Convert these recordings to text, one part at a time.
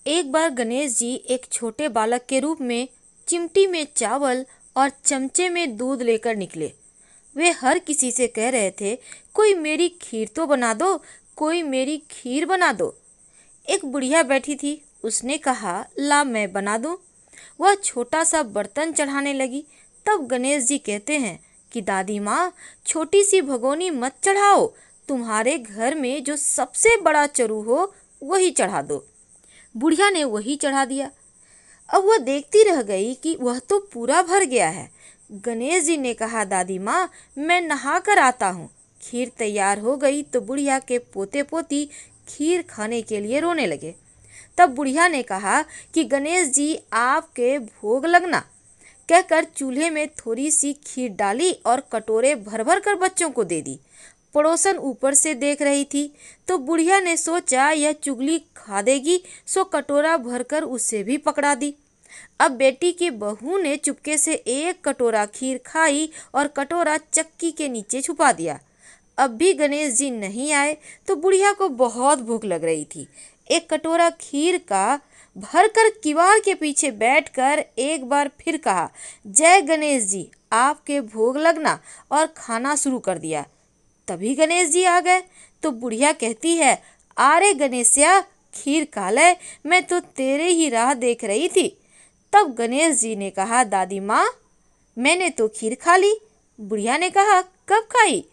एक बार गणेश जी एक छोटे बालक के रूप में चिमटी में चावल और चमचे में दूध लेकर निकले। वे हर किसी से कह रहे थे, कोई मेरी खीर तो बना दो, कोई मेरी खीर बना दो। एक बुढ़िया बैठी थी, उसने कहा, ला मैं बना दूं। वह छोटा सा बर्तन चढ़ाने लगी। तब गणेश जी कहते हैं कि दादी माँ, छोटी सी भगोनी मत चढ़ाओ, तुम्हारे घर में जो सबसे बड़ा चरू हो वही चढ़ा दो। बुढ़िया ने वही चढ़ा दिया। अब वह देखती रह गई कि वह तो पूरा भर गया है। गणेश जी ने कहा, दादी माँ, मैं नहा कर आता हूँ। खीर तैयार हो गई तो बुढ़िया के पोते पोती खीर खाने के लिए रोने लगे। तब बुढ़िया ने कहा कि गणेश जी आपके भोग लगना, कहकर चूल्हे में थोड़ी सी खीर डाली और कटोरे भर भर कर बच्चों को दे दी। पड़ोसन ऊपर से देख रही थी तो बुढ़िया ने सोचा यह चुगली खा देगी, सो कटोरा भरकर उसे भी पकड़ा दी। अब बेटी की बहू ने चुपके से एक कटोरा खीर खाई और कटोरा चक्की के नीचे छुपा दिया। अब भी गणेश जी नहीं आए तो बुढ़िया को बहुत भूख लग रही थी। एक कटोरा खीर का भरकर किवाड़ के पीछे बैठकर एक बार फिर कहा, जय गणेश जी, आपके भोग लगना, और खाना शुरू कर दिया। तभी गणेश जी आ गए तो बुढ़िया कहती है, अरे गणेशया, खीर खा ले, मैं तो तेरे ही राह देख रही थी। तब गणेश जी ने कहा, दादी माँ, मैंने तो खीर खा ली। बुढ़िया ने कहा, कब खाई?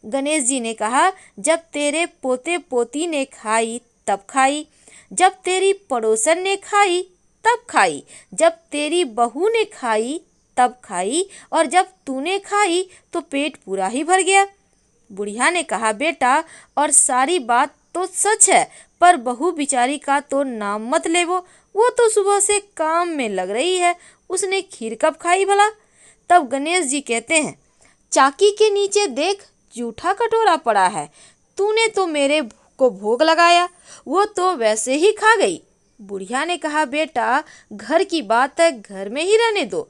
गणेश जी ने कहा, जब तेरे पोते पोती ने खाई तब खाई, जब तेरी पड़ोसन ने खाई तब खाई, जब तेरी बहू ने खाई तब खाई, और जब तूने खाई तो पेट पूरा ही भर गया। बुढ़िया ने कहा, बेटा, और सारी बात तो सच है, पर बहू बिचारी का तो नाम मत लेवो, वो तो सुबह से काम में लग रही है, उसने खीर कब खाई भला? तब गणेश जी कहते हैं, चाकी के नीचे देख, जूठा कटोरा पड़ा है, तूने तो मेरे को भोग लगाया, वो तो वैसे ही खा गई। बुढ़िया ने कहा, बेटा, घर की बात है, घर में ही रहने दो,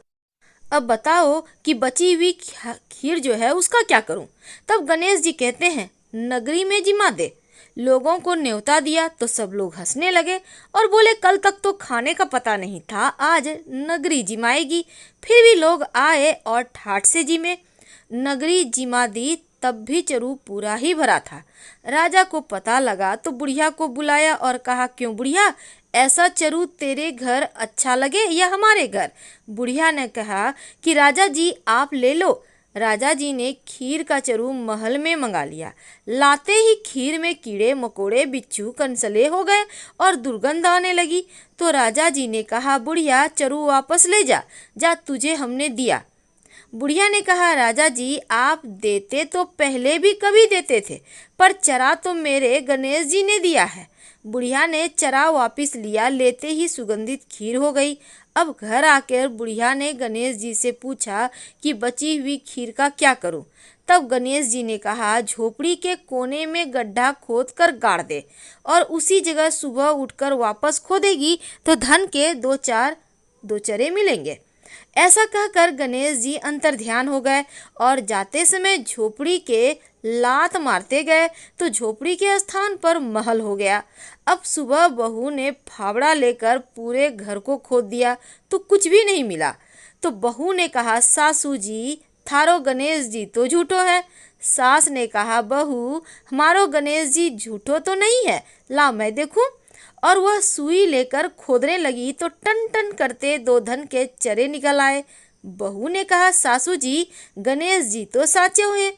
अब बताओ कि बची हुई खीर जो है उसका क्या करूं? तब गणेश जी कहते हैं, नगरी में जिमा दे। लोगों को न्योता दिया तो सब लोग हंसने लगे और बोले, कल तक तो खाने का पता नहीं था, आज नगरी जिमाएगी। फिर भी लोग आए और ठाठ से जिमे। नगरी जिमा दी, तब भी चरू पूरा ही भरा था। राजा को पता लगा तो बुढ़िया को बुलाया और कहा, क्यों बुढ़िया, ऐसा चरू तेरे घर अच्छा लगे या हमारे घर? बुढ़िया ने कहा कि राजा जी आप ले लो। राजा जी ने खीर का चरू महल में मंगा लिया। लाते ही खीर में कीड़े मकोड़े बिच्छू कंसले हो गए और दुर्गंध आने लगी। तो राजा जी ने कहा, बुढ़िया, चरू वापस ले जा, जा, तुझे हमने दिया। बुढ़िया ने कहा, राजा जी आप देते तो पहले भी कभी देते थे, पर चरा तो मेरे गणेश जी ने दिया है। बुढ़िया ने चरा वापस लिया, लेते ही सुगंधित खीर हो गई। अब घर आकर बुढ़िया ने गणेश जी से पूछा कि बची हुई खीर का क्या करूं? तब गणेश जी ने कहा, झोपड़ी के कोने में गड्ढा खोद कर गाड़ दे, और उसी जगह सुबह उठकर वापस खोदेगी तो धन के दो चरे मिलेंगे। ऐसा कहकर गणेश जी अंतर्ध्यान हो गए और जाते समय झोपड़ी के लात मारते गए तो झोपड़ी के स्थान पर महल हो गया। अब सुबह बहू ने फावड़ा लेकर पूरे घर को खोद दिया तो कुछ भी नहीं मिला। तो बहू ने कहा, सासू जी, थारो गणेश जी तो झूठो है। सास ने कहा, बहू, हमारो गणेश जी झूठो तो नहीं है, ला मैं देखूं। और वह सुई लेकर खोदने लगी तो टन टन करते दो धन के चरे निकल आए। बहू ने कहा, सासू जी, गणेश जी तो साचे हैं।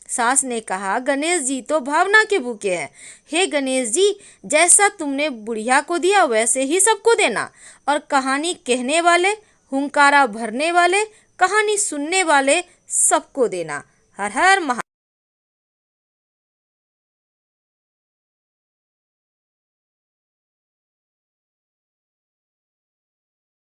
सास ने कहा, गणेश जी तो भावना के भूखे हैं। हे गणेश जी, जैसा तुमने बुढ़िया को दिया वैसे ही सबको देना, और कहानी कहने वाले, हुंकारा भरने वाले, कहानी सुनने वाले सबको देना। हर हर महा